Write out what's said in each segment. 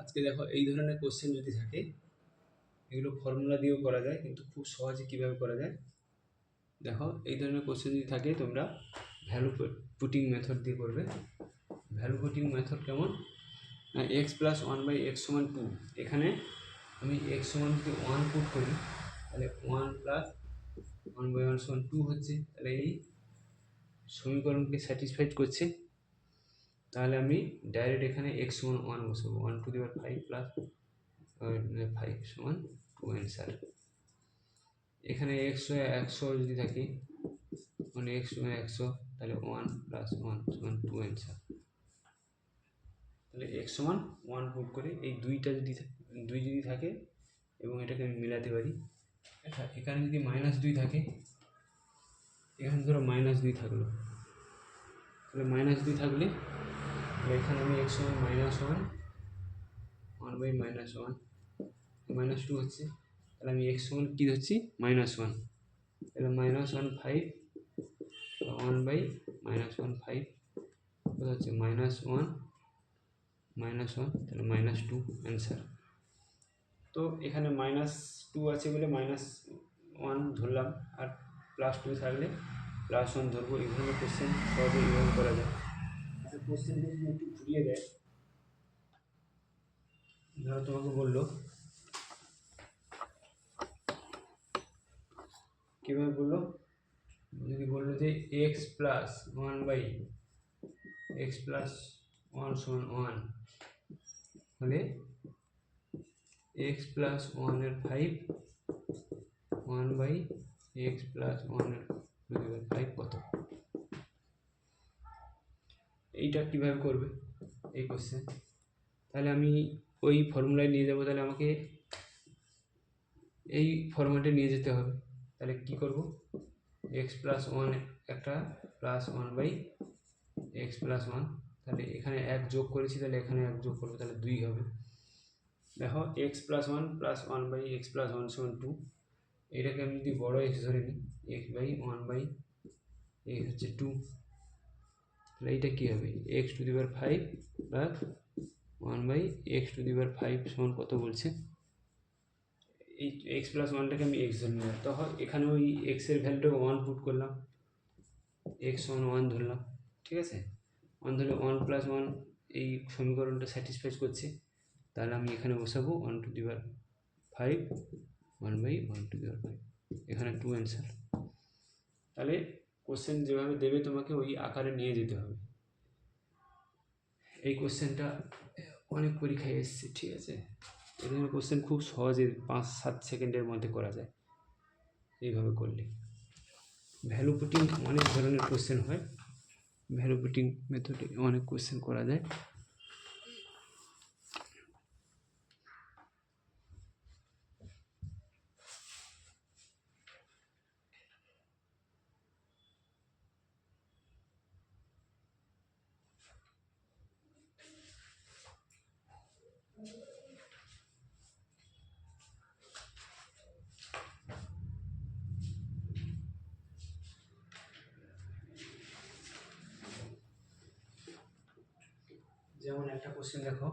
আজকে দেখো এই ধরনের কোশ্চেন যদি থাকে এগুলো ফর্মুলা দিয়েও করা যায়, কিন্তু খুব সহজে কীভাবে করা যায় দেখো। এই ধরনের কোশ্চেন যদি থাকে তোমরা ভ্যালু পুটিং মেথড দিয়ে করবে। ভ্যালু পুটিং মেথড কেমন, x plus one by x সমান টু। এখানে আমি এক্স সমান যদি ওয়ান পুট করি তাহলে one plus one by one সমান টু হচ্ছে, তাহলে এই সমীকরণকে স্যাটিসফাইড করছে। তাহলে আমি ডাইরেক্ট এখানে এক্স সমান ওয়ান বসাবো, one to the power five plus five সমান টু অ্যান্সার। এখানে একশো যদি থাকে মানে এক্স সমান একশো, তাহলে ওয়ান প্লাস ওয়ান সমান টু অ্যান্সার। তাহলে এক্স সমান ওয়ান পুট করে এই দুই যদি থাকে এবং এটাকে আমি মেলাতে পারি। এখানে যদি মাইনাস দুই থাকে, এখানে ধরো মাইনাস দুই থাকলো, তাহলে মাইনাস দুই থাকলে এখানে আমি এক্স সমান minus one, one by minus one, minus two হচ্ছে, তাহলে আমি এক্স সমান কী ধরছি মাইনাস ওয়ান, তাহলে minus one five, one by minus one five হচ্ছে মাইনাস ওয়ান, তাহলে মাইনাস টু অ্যান্সার। তো এখানে মাইনাস টু আছে বলে মাইনাস ওয়ান ধরলাম, আর প্লাস টু থাকলে প্লাস ওয়ান ধরবো। এই ধরনের কোশ্চেন সহজে এইভাবে করা যায়। আচ্ছা, কোশ্চেনটা যদি একটু ঘুরিয়ে দেয়, ধরো তোমাকে বললো, কীভাবে বললো, যদি বললো যে x plus one by x plus one সমান ওয়ান হলে এক্স প্লাস ওয়ানের five, one by x plus ওয়ানের ফাইভ কত? এইটা কীভাবে করবে এই কোশ্চেন? তাহলে আমি ওই ফর্মুলায় নিয়ে যাব, তাহলে আমাকে এই ফর্মেটে নিয়ে যেতে হবে। তাহলে কি করব, এক্স প্লাস ওয়ান একটা plus one by x plus one, তাহলে এখানে এক যোগ করেছি, তাহলে এখানে এক যোগ করবো, তাহলে দুই হবে। দেখো x plus one by x plus one সমান টু, এটাকে আমি যদি বড়ো এক্স ধরে নিই, x by one by x হচ্ছে টু, তাহলে এইটা কী হবে, x to the power five plus one by x to the power five সমান কত বলছে। এই এক্স প্লাস ওয়ানটাকে আমি এক্স ধরে নিলাম, তখন এখানে ওই এক্সের ভ্যালুটাকে ওয়ান পুট করলাম, এক্স সমান ওয়ান ধরলাম, ঠিক আছে। ওয়ান ধরলে ওয়ান প্লাস ওয়ান এই সমীকরণটা স্যাটিসফাই করছে, তাহলে আমি এখানে বসাবো one to the power five, one by one to the power five, এখানে টু অ্যান্সার। তাহলে কোশ্চেন যেভাবে দেবে তোমাকে ওই আকারে নিয়ে যেতে হবে। এই কোশ্চেনটা অনেক পরীক্ষায় এসছে, ঠিক আছে। এই ধরনের কোশ্চেন খুব সহজে 5-7 সেকেন্ডের মধ্যে করা যায় এইভাবে করলে। ভ্যালু পুটিং অনেক ধরনের কোশ্চেন হয়, ভ্যালু পুটিং মেথডে অনেক কোশ্চেন করা যায়। যেমন একটা কোশ্চেন দেখো,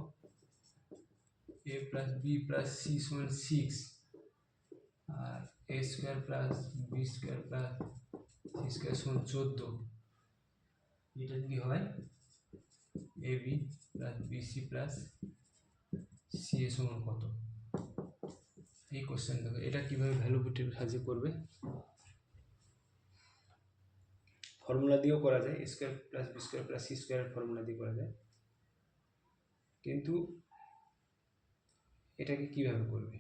a plus B plus C সমান সিক্স, আর A square plus B square plus C square সমান 14, এটা যদি হয় A B plus B C plus C A সমান কত? এই কোশ্চেন দেখো, এটা কীভাবে ভ্যালু পুটিং সাহায্যে করবে। ফর্মুলা দিয়েও করা যায়, A square plus B square plus C স্কোয়ারের ফর্মুলা দিয়ে করা যায়, কিন্তু এটাকে কীভাবে করবে,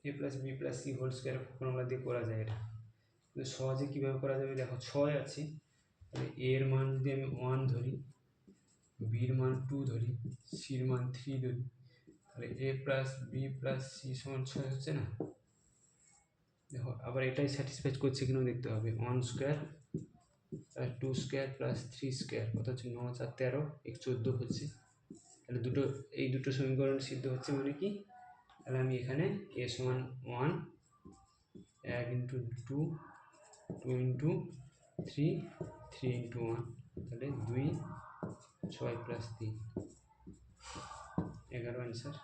A plus B plus C whole square formula দিয়ে করা যায় এটা, কিন্তু সহজে কীভাবে করা যাবে দেখো, 6 আছে, তাহলে এর মান যদি আমি 1 ধরি, বির মান 2 ধরি, সির মান 3 ধরি, তাহলে এ প্লাস বি প্লাস সি সমান 6 হচ্ছে না। দেখো আবার এটাই স্যাটিসফাই করছে কিনা দেখতে হবে, 1 square plus 2 square plus 3 square কত হচ্ছে, 9 4 13 14 হচ্ছে। তাহলে এই দুটো সমীকরণ সিদ্ধ হচ্ছে, মানে কি, তাহলে আমি এখানে এ সমান 1, 1 ইন্টু 2, 2 ইন্টু 3, 3 ইন্টু 1, তাহলে 2 6 প্লাস 3, গেল অ্যান্সার।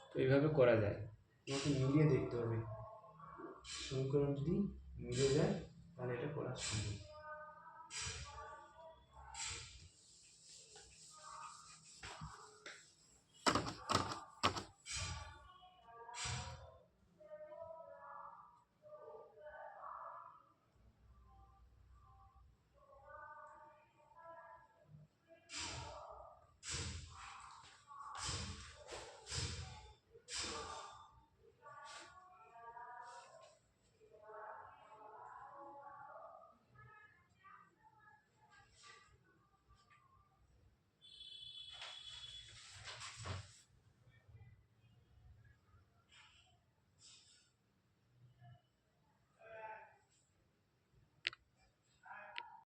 তো এইভাবে করা যায়, তোমাকে মিলিয়ে দেখতে হবে, সমীকরণ যদি মিলে যায় তাহলে এটা করা সম্ভব।